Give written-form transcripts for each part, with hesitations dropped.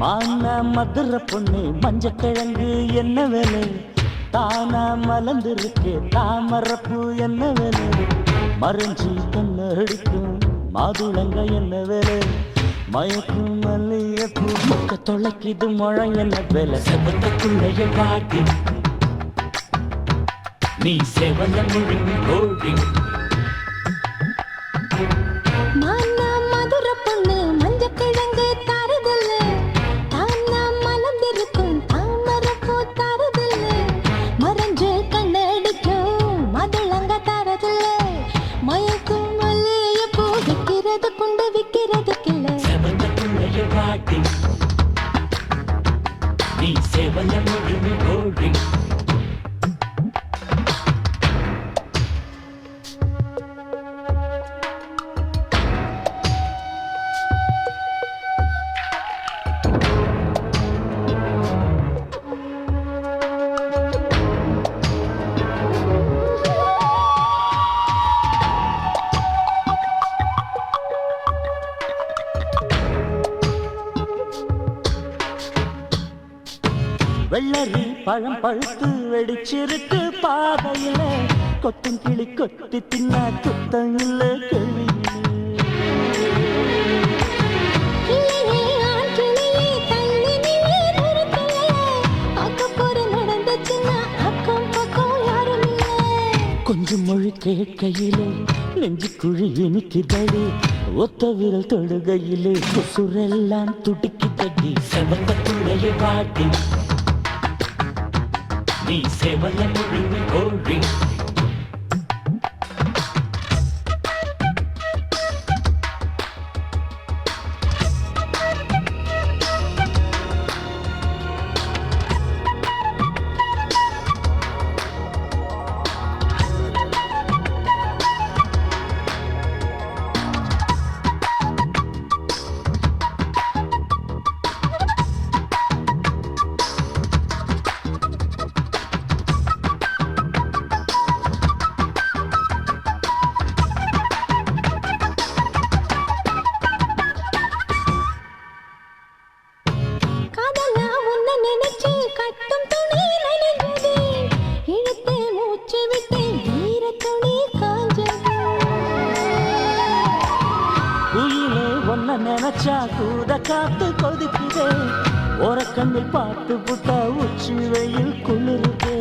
மானா மதுரை பொண்ணு மஞ்சக்கிழங்கு என்ன வேலை தானா மலர்ந்திருக்கு தாமரப்பூ என்ன வேலை மறைஞ்சி கண்ணடிக்கும் மாதுளங்க என்ன வேலை மயக்கும் மல்லிகைப்பூ முக்க தொலைக்குது மழை என்ன வேலை செவத்துக்குள்ளைய பாட்டி நீ செவந்த முழுங்கு கோழி நீ செவந்த முழுங்கு கோழி வெள்ளரி பழம் பழுத்து வெடிச்சிருக்கு பாதையில கொத்தும் கிளி கொத்தி தின்னா குத்தம் இல்ல கேள்வி கொஞ்சம் மொழி கேட்கையிலே நெஞ்சு குழி இனிக்குதடி ஒத்த விரல் தொடுகையிலே சுரெல்லாம் துடிக்குதடி செவந்தக்குள்ளைய பாட்டி நீ செவந்த முழுங்கு கோழி நினைச்சா கூட காத்து கொதிக்குதே ஓரக்கண்ணில் பார்த்து புட்டா உச்சி வெயில் குளிருதே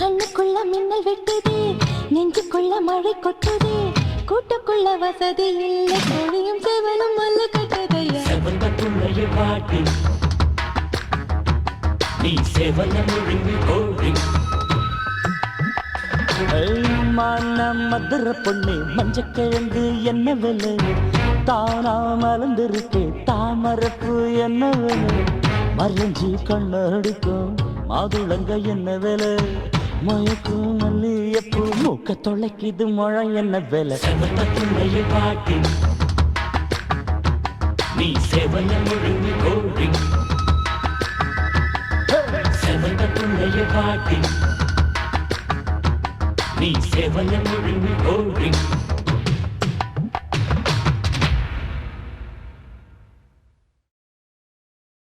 கண்ணுக்குள்ள மின்னல் வெட்டுதே நெஞ்சுக்குள்ள மழை கொட்டுதே கூட்டுக்குள்ள வசதி இல்லை கோழியும் சேவலும் மல்ல கட்டதையா செவந்தக்குள்ளைய பாட்டி நீ செவந்த முழுங்கு கோழி மதுரை பொண்ணு மஞ்சக்கிழங்கு என்ன விலை தானா மலர்ந்திருக்கு தாமரப்பூ என்ன விலை மறைஞ்சி கண்ணடிக்கும் மாதுளங்க என்ன விலை மயக்கும் மல்லிகைப்பூ மூக்க தொலைக்குது மழை என்ன விலை செவந்தக்குள்ளைய பாட்டி நீ செவந்த முழுங்கு கோழி செவந்தக்குள்ளைய பாட்டி நீ செவந்த முழுங்கு கோழி